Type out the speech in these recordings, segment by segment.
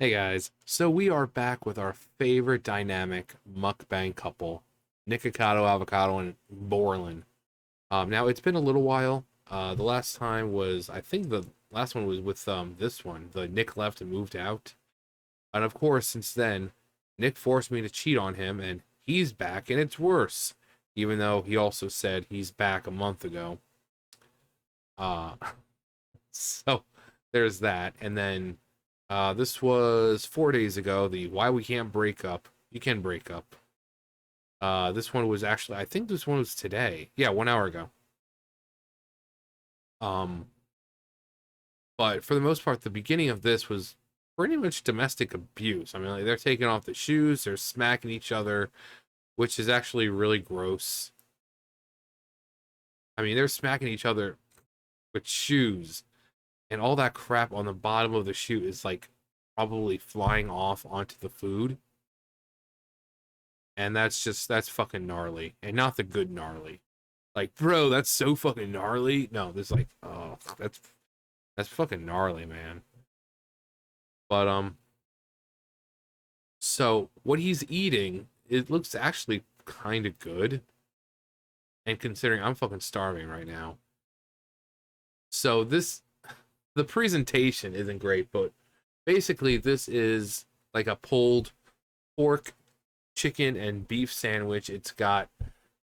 Hey guys, so we are back with our favorite dynamic mukbang couple, Nikocado Avocado and Orlin. Now it's been a little while. The last time was, I think the last one was with this one. The Nick left and moved out, and of course since then, Nick forced me to cheat on him, and he's back, and it's worse. Even though he also said he's back a month ago. Uh, so there's that, and then this was 4 days ago. The why we can't break up. You can break up. This one was actually, I think this one was today. Yeah, 1 hour ago. Um, but for the most part, the beginning of this was pretty much domestic abuse. I mean, like, they're taking off the shoes, they're smacking each other, which is actually really gross. I mean, they're smacking each other with shoes, and all that crap on the bottom of the shoe is like probably flying off onto the food. And that's fucking gnarly, and not the good gnarly. Like, bro, that's so fucking gnarly. No, there's like, oh, that's fucking gnarly, man. But so what he's eating, it looks actually kind of good, and considering I'm fucking starving right now. So the presentation isn't great, but basically this is like a pulled pork, chicken, and beef sandwich. It's got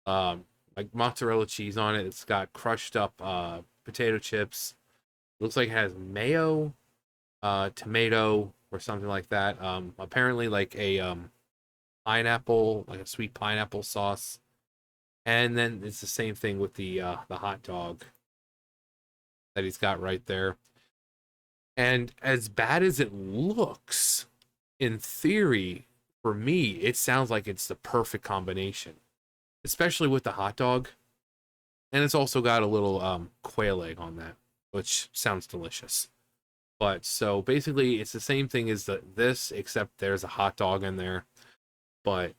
like mozzarella cheese on it. It's got crushed up potato chips. Looks like it has mayo, tomato, or something like that. Apparently like a pineapple, like a sweet pineapple sauce. And then it's the same thing with the hot dog that he's got right there. And as bad as it looks, in theory, for me, it sounds like it's the perfect combination, especially with the hot dog. And it's also got a little quail egg on that, which sounds delicious. But so basically, it's the same thing as this, except there's a hot dog in there. But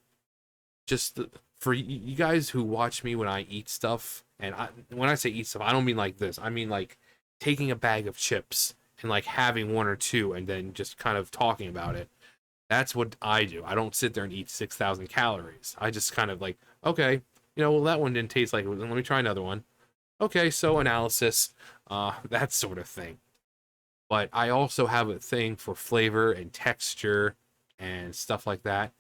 just for you guys who watch me when I eat stuff, and when I say eat stuff, I don't mean like this. I mean like taking a bag of chips and like having one or two, and then just kind of talking about it. That's what I do. I don't sit there and eat 6,000 calories. I just kind of like, okay, well, that one didn't taste like it. Let me try another one. Okay, so analysis, that sort of thing. But I also have a thing for flavor and texture and stuff like that.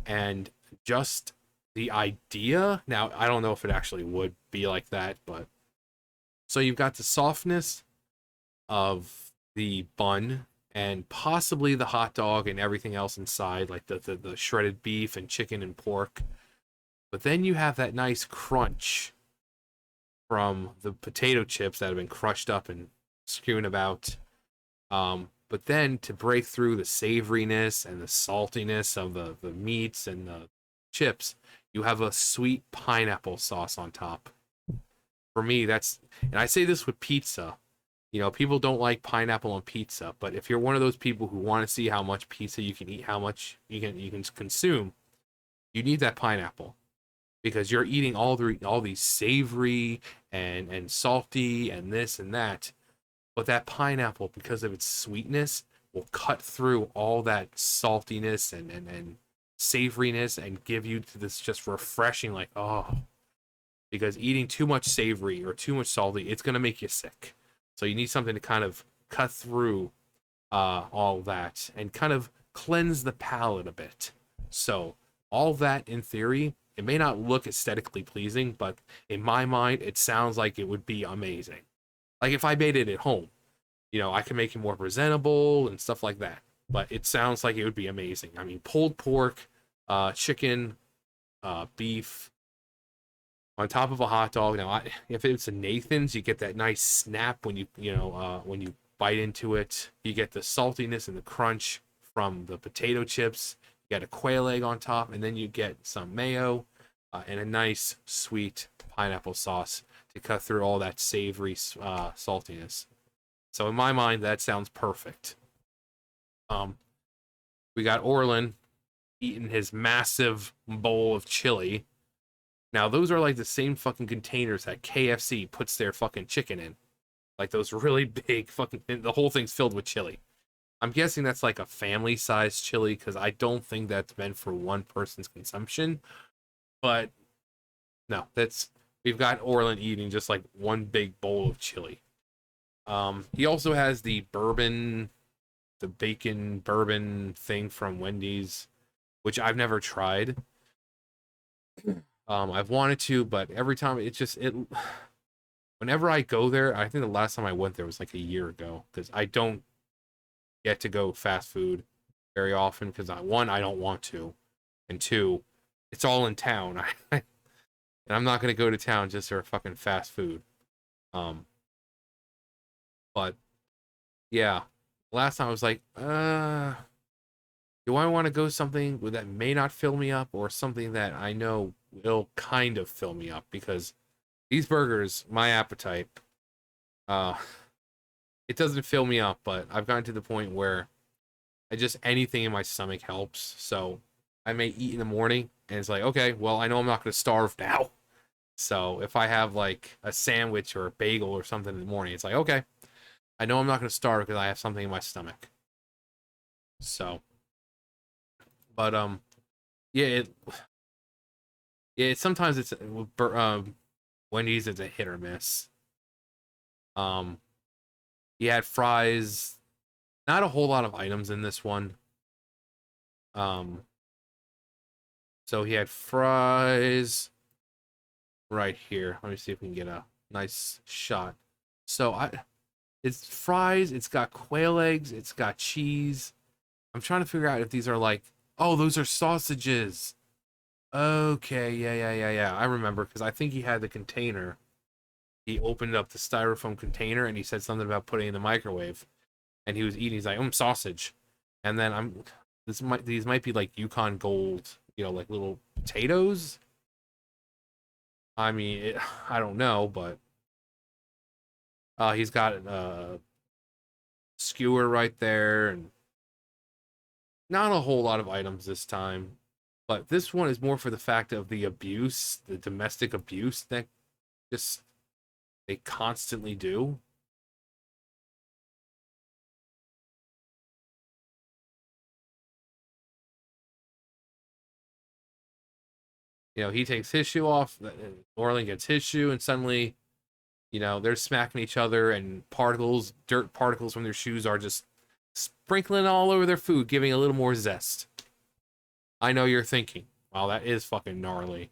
And just the idea, now I don't know if it actually would be like that, but so you've got the softness of the bun and possibly the hot dog and everything else inside, like the shredded beef and chicken and pork. But then you have that nice crunch from the potato chips that have been crushed up and strewn about. But then to break through the savoriness and the saltiness of the meats and the chips, you have a sweet pineapple sauce on top. For me, and I say this with pizza. People don't like pineapple on pizza, but if you're one of those people who want to see how much pizza you can eat, how much you can consume, you need that pineapple because you're eating all these savory and salty and this and that. But that pineapple, because of its sweetness, will cut through all that saltiness and savoriness and give you this just refreshing, like, oh, because eating too much savory or too much salty, it's going to make you sick. So you need something to kind of cut through all that and kind of cleanse the palate a bit. So all that, in theory, it may not look aesthetically pleasing, but in my mind, it sounds like it would be amazing. Like if I made it at home, I could make it more presentable and stuff like that. But it sounds like it would be amazing. I mean, pulled pork, chicken, beef, on top of a hot dog. Now, if it's a Nathan's, you get that nice snap when when you bite into it. You get the saltiness and the crunch from the potato chips. You got a quail egg on top, and then you get some mayo and a nice sweet pineapple sauce to cut through all that savory saltiness. So in my mind, that sounds perfect. Um, we got Orlin eating his massive bowl of chili. Now those are like the same fucking containers that KFC puts their fucking chicken in, like those really big fucking. The whole thing's filled with chili. I'm guessing that's like a family size chili because I don't think that's meant for one person's consumption. But no, that's we've got Orlin eating just like one big bowl of chili. He also has the bacon bourbon thing from Wendy's, which I've never tried. I've wanted to, but every time it whenever I go there, I think the last time I went there was like a year ago because I don't get to go fast food very often because one, I don't want to, and two, it's all in town. And I'm not gonna go to town just for fucking fast food. Um, but yeah, last time I was like, do I want to go something that may not fill me up or something that I know will kind of fill me up because these burgers, my appetite, uh, it doesn't fill me up, but I've gotten to the point where I just anything in my stomach helps. So I may eat in the morning and it's like, okay, well, I know I'm not going to starve now. So if I have like a sandwich or a bagel or something in the morning, it's like, okay, I know I'm not going to starve because I have something in my stomach. So, but yeah, sometimes it's Wendy's is a hit or miss. Um, he had fries, not a whole lot of items in this one. Um, so he had fries right here. Let me see if we can get a nice shot. So it's fries. It's got quail eggs. It's got cheese. I'm trying to figure out if these are like, oh, those are sausages. Okay, yeah. I remember because I think he had the container. He opened up the styrofoam container and he said something about putting it in the microwave. And he was eating. He's like, sausage. And then these might be like Yukon Gold, like little potatoes. I mean, I don't know, but he's got a skewer right there, and not a whole lot of items this time. But this one is more for the fact of the abuse, the domestic abuse that just they constantly do. He takes his shoe off, Orlin gets his shoe, and suddenly, they're smacking each other, and dirt particles from their shoes are just sprinkling all over their food, giving a little more zest. I know you're thinking, wow, that is fucking gnarly.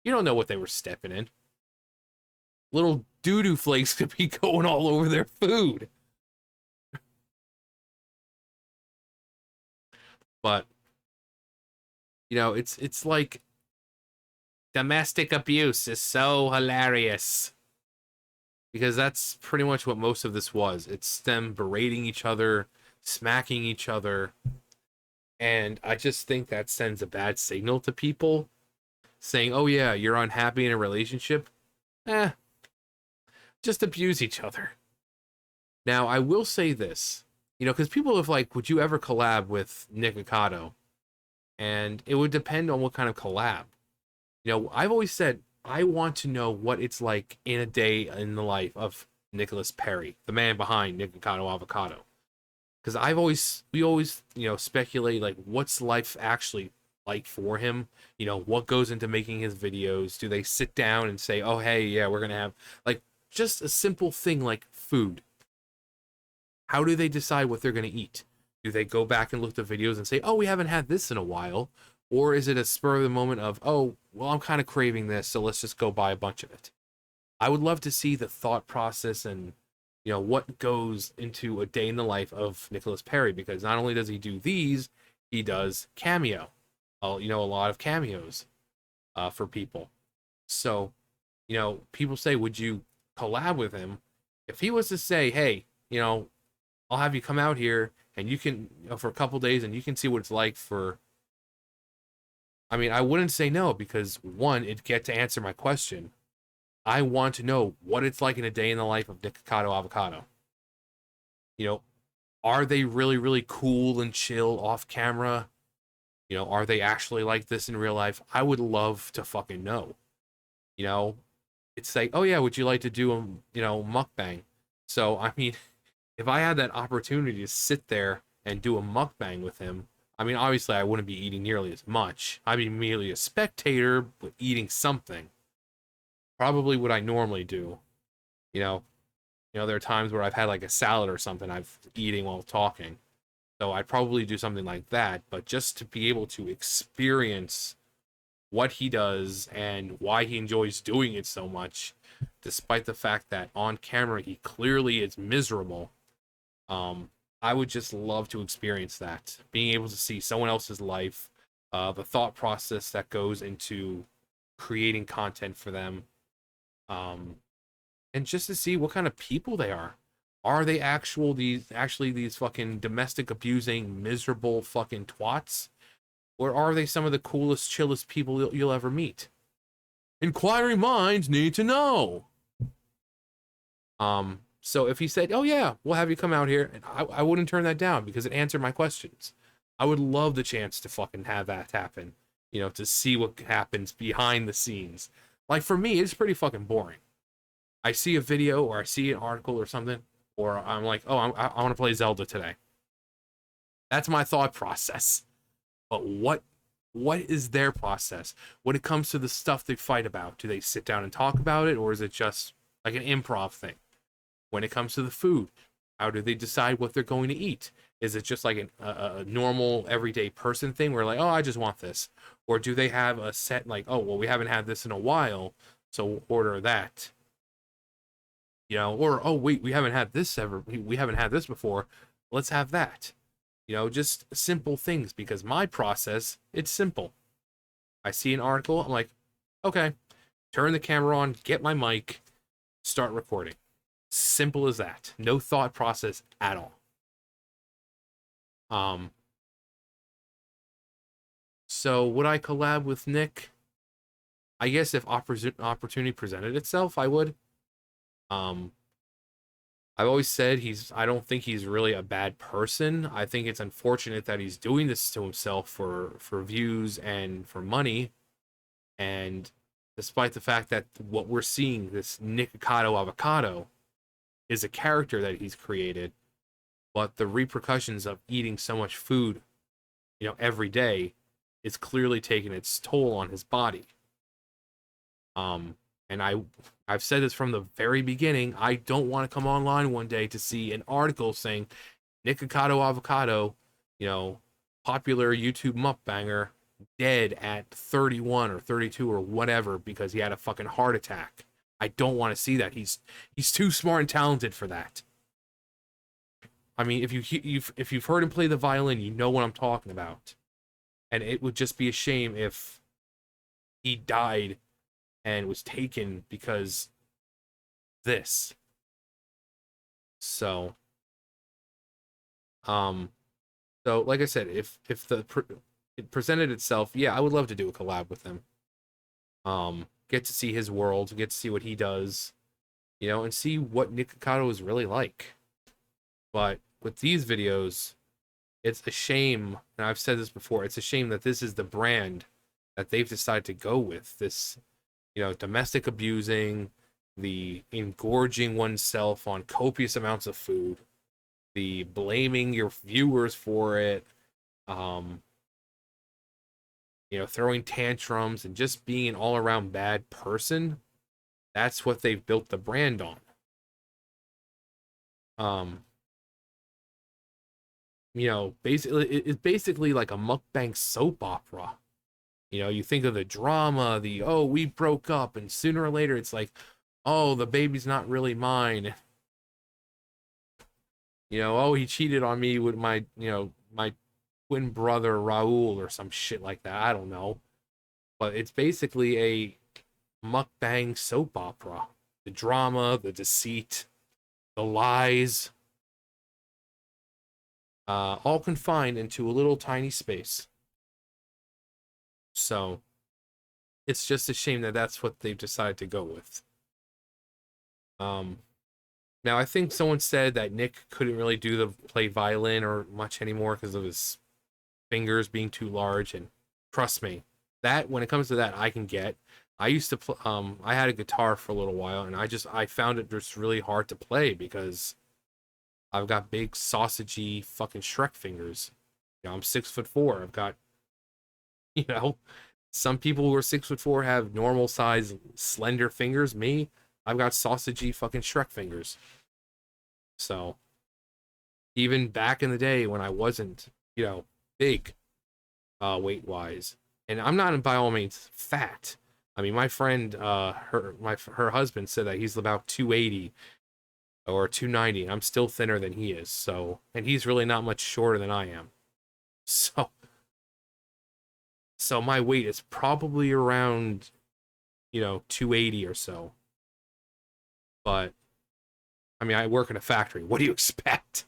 You don't know what they were stepping in. Little doo-doo flakes could be going all over their food. But, it's like domestic abuse is so hilarious. Because that's pretty much what most of this was. It's them berating each other, smacking each other. And I just think that sends a bad signal to people saying, oh yeah, you're unhappy in a relationship. Just abuse each other. Now, I will say this, because people have like, would you ever collab with Nikocado? And it would depend on what kind of collab. I've always said, I want to know what it's like in a day in the life of Nicholas Perry, the man behind Nikocado Avocado. Because we always, speculate like what's life actually like for him. What goes into making his videos? Do they sit down and say, oh, hey, yeah, we're going to have like just a simple thing like food? How do they decide what they're going to eat? Do they go back and look at the videos and say, oh, we haven't had this in a while? Or is it a spur of the moment of, oh, well, I'm kind of craving this, so let's just go buy a bunch of it? I would love to see the thought process and, what goes into a day in the life of Nicholas Perry, because not only does he do these, he does cameo. A lot of cameos for people. So, people say, would you collab with him? If he was to say, hey, I'll have you come out here and you can, for a couple days and you can see what it's like for. I mean, I wouldn't say no because one, it'd get to answer my question. I want to know what it's like in a day in the life of Nikocado Avocado. Are they really, really cool and chill off camera? Are they actually like this in real life? I would love to fucking know. You know, it's like, oh yeah, would you like to do a, mukbang? So, I mean, if I had that opportunity to sit there and do a mukbang with him, I mean, obviously I wouldn't be eating nearly as much. I'd be merely a spectator, but eating something. Probably what I normally do. You know, there are times where I've had like a salad or something I've eating while talking. So I'd probably do something like that, but just to be able to experience what he does and why he enjoys doing it so much, despite the fact that on camera he clearly is miserable. I would just love to experience that, being able to see someone else's life, the thought process that goes into creating content for them, um, and just to see what kind of people they are. Are they actually these fucking domestic abusing miserable fucking twats, or are they some of the coolest, chillest people you'll ever meet? Inquiring minds need to know. So if he said, "Oh yeah, we'll have you come out here," and I wouldn't turn that down because it answered my questions. I would love the chance to fucking have that happen. To see what happens behind the scenes. Like for me, it's pretty fucking boring. I see a video or I see an article or something, or I'm like, "Oh, I want to play Zelda today." That's my thought process. But what is their process when it comes to the stuff they fight about? Do they sit down and talk about it, or is it just like an improv thing? When it comes to the food, how do they decide what they're going to eat? Is it just like a normal everyday person thing where like, oh, I just want this? Or do they have a set like, oh, well, we haven't had this in a while, so we'll order that? Or, oh, wait, we haven't had this ever. We haven't had this before. Let's have that. Just simple things, because my process, it's simple. I see an article, I'm like, okay, turn the camera on, get my mic, start recording. Simple as that. No thought process at all. So would I collab with Nick? I guess if opportunity presented itself, I would. I've always said I don't think he's really a bad person. I think it's unfortunate that he's doing this to himself for views and for money. And despite the fact that what we're seeing, this Nikocado Avocado, is a character that he's created, but the repercussions of eating so much food, every day, is clearly taking its toll on his body. And I've said this from the very beginning. I don't want to come online one day to see an article saying Nikocado Avocado, popular YouTube mukbanger, dead at 31 or 32 or whatever because he had a fucking heart attack. I don't want to see that. He's too smart and talented for that. I mean, if you've heard him play the violin, you know what I'm talking about. And it would just be a shame if he died and was taken because this. So, like I said, if it presented itself, yeah, I would love to do a collab with him. Get to see his world, get to see what he does, and see what Nikocado is really like. But with these videos, it's a shame, and I've said this before, it's a shame that this is the brand that they've decided to go with. This, domestic abusing, the engorging oneself on copious amounts of food, the blaming your viewers for it, throwing tantrums and just being an all-around bad person. That's what they've built the brand on. Basically, it's basically like a mukbang soap opera. You think of the drama, oh, we broke up, and sooner or later it's like, oh, the baby's not really mine. Oh, he cheated on me with my twin brother Raul or some shit like that. I don't know. But it's basically a mukbang soap opera. The drama, the deceit, the lies, all confined into a little tiny space. So it's just a shame that that's what they've decided to go with. Now I think someone said that Nick couldn't really play violin or much anymore because of his fingers being too large. And trust me, that when it comes to that, I can get. I used to I had a guitar for a little while, and I found it just really hard to play because I've got big sausagey fucking Shrek fingers. You know, I'm 6'4". I've got, you know, some people who are 6'4" have normal size slender fingers. Me, I've got sausagey fucking Shrek fingers. So even back in the day when I wasn't, you know, big, weight wise, and I'm not by all means fat. I mean, my friend, her husband said that he's about 280 or 290, and I'm still thinner than he is. So, and he's really not much shorter than I am. So, so my weight is probably around, you know, 280 or so. But I mean, I work in a factory. What do you expect?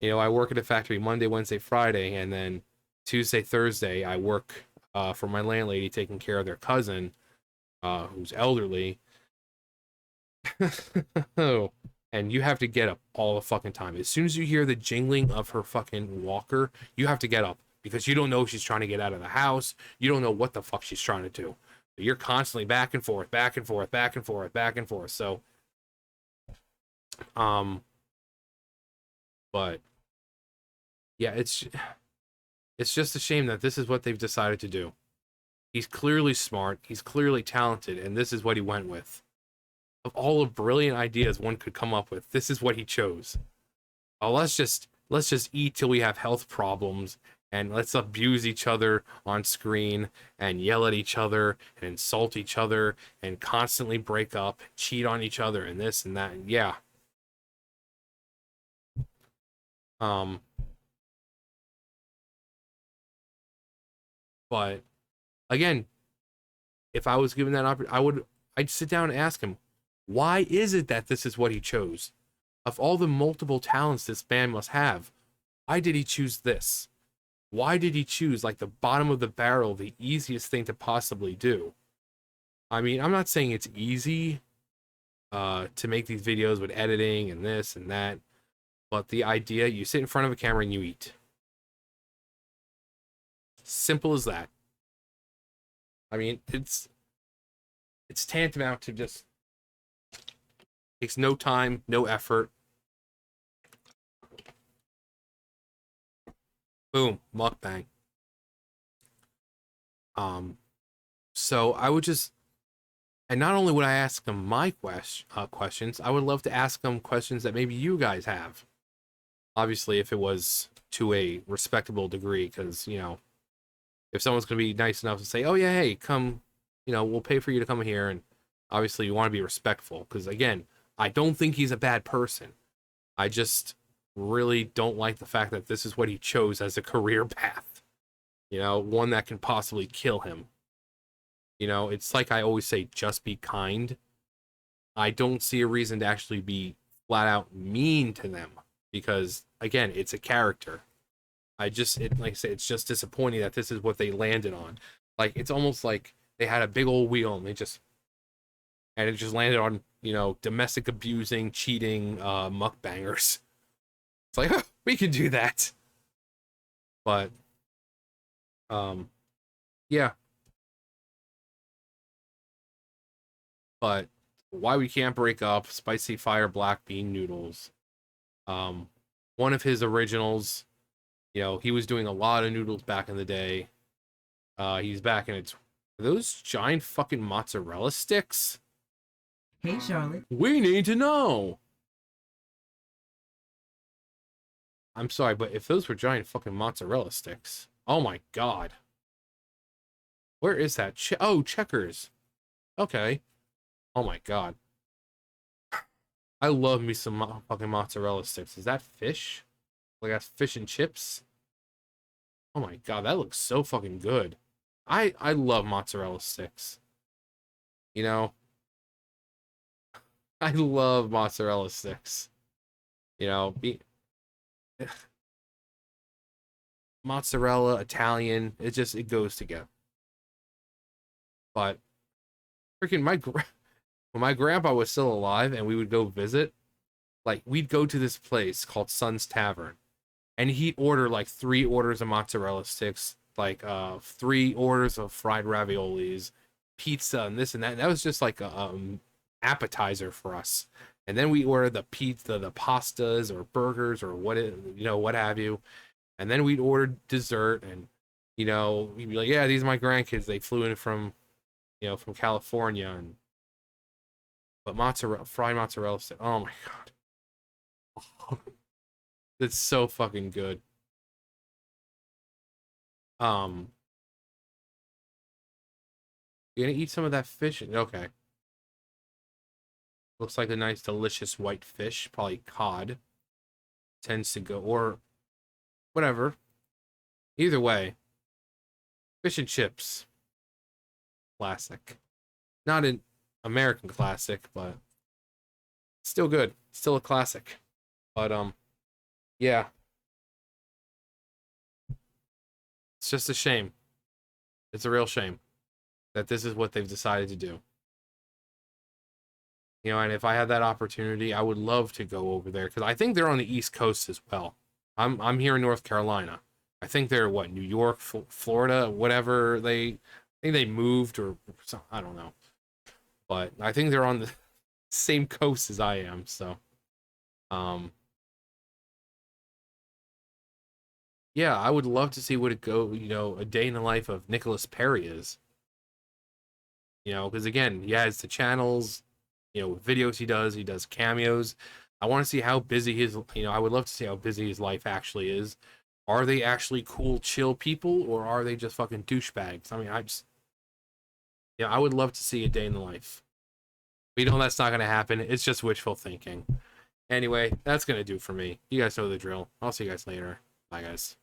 You know, I work at a factory Monday, Wednesday, Friday, and then Tuesday, Thursday, I work for my landlady taking care of their cousin, who's elderly. Oh, and you have to get up all the fucking time. As soon as you hear the jingling of her fucking walker, you have to get up because you don't know if she's trying to get out of the house. You don't know what the fuck she's trying to do. You're constantly back and forth, back and forth, back and forth, back and forth. So, um, but yeah, it's just a shame that this is what they've decided to do. He's clearly smart, he's clearly talented, and this is what he went with. Of all the brilliant ideas one could come up with, this is what he chose. Oh, let's just eat till we have health problems, and let's abuse each other on screen and yell at each other and insult each other and constantly break up, cheat on each other and this and that. And yeah. Um but again, if I was given that opportunity, I'd sit down and ask him, why is it that this is what he chose? Of all the multiple talents this man must have, why did he choose this? Why did he choose like the bottom of the barrel, the easiest thing to possibly do? I mean, I'm not saying it's easy to make these videos with editing and this and that, but the idea, you sit in front of a camera and you eat. Simple as that. I mean, it's tantamount to just takes no time, no effort. Boom, mukbang. So I would just, and not only would I ask them my questions, I would love to ask them questions that maybe you guys have. Obviously, if it was to a respectable degree, because, you know, if someone's going to be nice enough to say, oh, yeah, hey, come, you know, we'll pay for you to come here. And obviously, you want to be respectful. Because, again, I don't think he's a bad person. I just really don't like the fact that this is what he chose as a career path. You know, one that can possibly kill him. You know, it's like I always say, just be kind. I don't see a reason to actually be flat out mean to them. Because, again, it's a character. Like I said, it's just disappointing that this is what they landed on. Like, it's almost like they had a big old wheel and it just landed on, you know, domestic abusing, cheating, mukbangers. It's like, oh, we can do that. But, yeah. But why we can't break up, spicy fire black bean noodles. One of his originals, you know, he was doing a lot of noodles back in the day. He's back and it's those giant fucking mozzarella sticks. Hey, Charlotte. We need to know. I'm sorry, but if those were giant fucking mozzarella sticks, oh my god. Where is that? Oh, Checkers. Okay. Oh my god. I love me some fucking mozzarella sticks. Is that fish? Like that's fish and chips? Oh my god, that looks so fucking good. I love mozzarella sticks. You know, I love mozzarella sticks. You know, mozzarella, Italian, it goes together. But freaking when my grandpa was still alive and we would go visit, like we'd go to this place called Sun's Tavern, and he'd order like 3 orders of mozzarella sticks, like 3 orders of fried raviolis, pizza, and this and that. And that was just like a appetizer for us. And then we order the pizza, the pastas or burgers or what have you. And then we'd order dessert, and we'd be like, yeah, these are my grandkids. They flew in from California, and but mozzarella, fried mozzarella stick. Oh my god, it's so fucking good. Um, you gonna eat some of that fish? Okay, looks like a nice, delicious white fish, probably cod. Tends to go or whatever. Either way, fish and chips, classic. Not an American classic, but still good. Still a classic. But yeah, it's just a shame. It's a real shame that this is what they've decided to do. And if I had that opportunity, I would love to go over there because I think they're on the East Coast as well. I'm here in North Carolina. I think they're what, New York, Florida, whatever I think they moved or something, I don't know. But I think they're on the same coast as I am, so um yeah, I would love to see what it go, a day in the life of Nicholas Perry is. Because again, he has the channels, videos he does cameos. I want to see how busy I would love to see how busy his life actually is. Are they actually cool, chill people, or are they just fucking douchebags? I mean, I would love to see a day in the life. But that's not going to happen. It's just wishful thinking. Anyway, that's going to do for me. You guys know the drill. I'll see you guys later. Bye, guys.